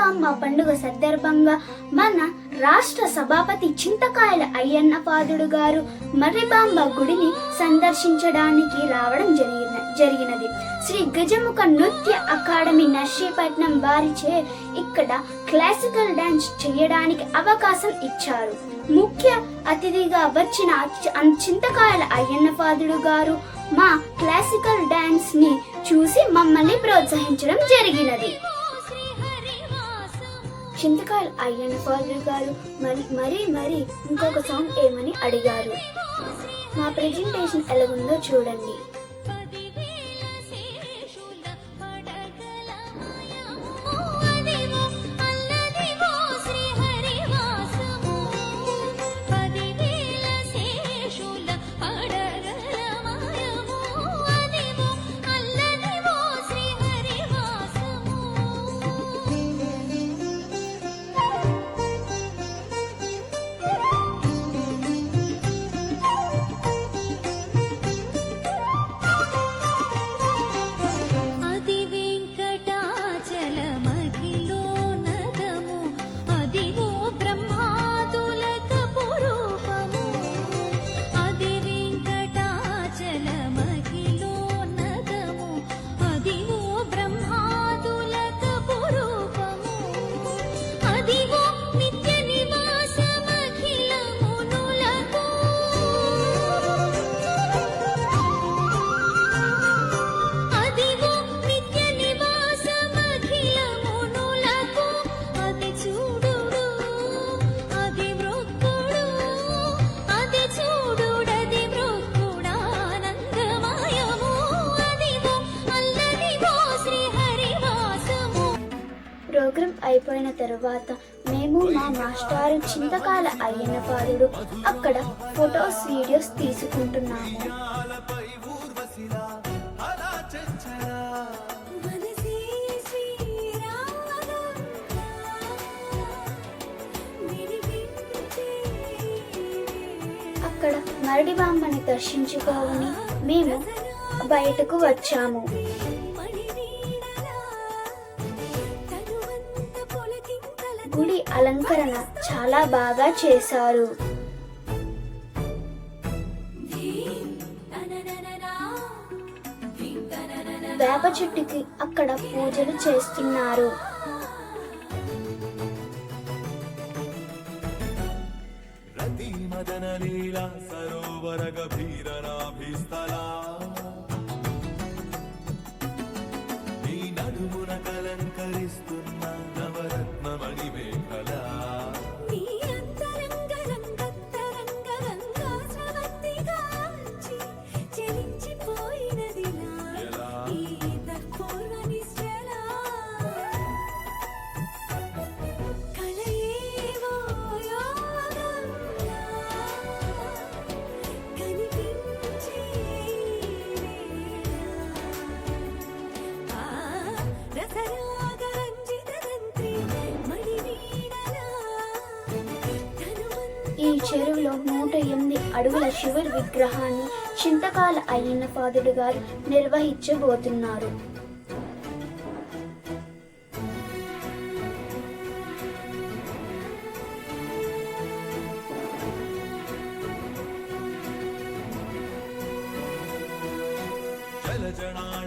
మర్రిబామ్మ పండుగ సందర్భంగా మన రాష్ట్ర సభాపతి చింతకాయల అయ్యన్న పాదుడు గారు మర్రిబామ్మ గుడిని సందర్శించడానికి రావడం జరిగినది. శ్రీ గజముఖ నృత్య అకాడమీ నర్సీపట్నం వారిచే ఇక్కడ క్లాసికల్ డాన్స్ చేయడానికి అవకాశం ఇచ్చారు. ముఖ్య అతిథిగా వచ్చిన చింతకాయల అయ్యన్న పాదుడు గారు మా క్లాసికల్ డాన్స్ ని చూసి మమ్మల్ని ప్రోత్సహించడం జరిగినది. చింతకాయల అయ్యన్న పాదుడు గారు మరి ఇంకొక సాంగ్ ఏమని అడిగారు. మా ప్రెజెంటేషన్ ఎలాగుందో చూడండి. ప్రోగ్రాం అయిపోయిన తర్వాత మేము మా మాస్టారు చింతకాయల అయ్యన్న పాదుడు అక్కడ ఫొటోస్ వీడియోస్ తీసుకుంటున్నాము. అక్కడ మర్రిబామ్మని దర్శించుకోని మేము బయటకు వచ్చాము. గుడి అలంకరణ చాలా బాగా చేశారు. వేప చెట్టుకి అక్కడ పూజలు చేస్తున్నారు. ఈ చెరువులో 108 అడుగుల శివుడి విగ్రహాన్ని చింతకాయల అయ్యన్న పాదుడు గారు నిర్వహించబోతున్నారు. జనా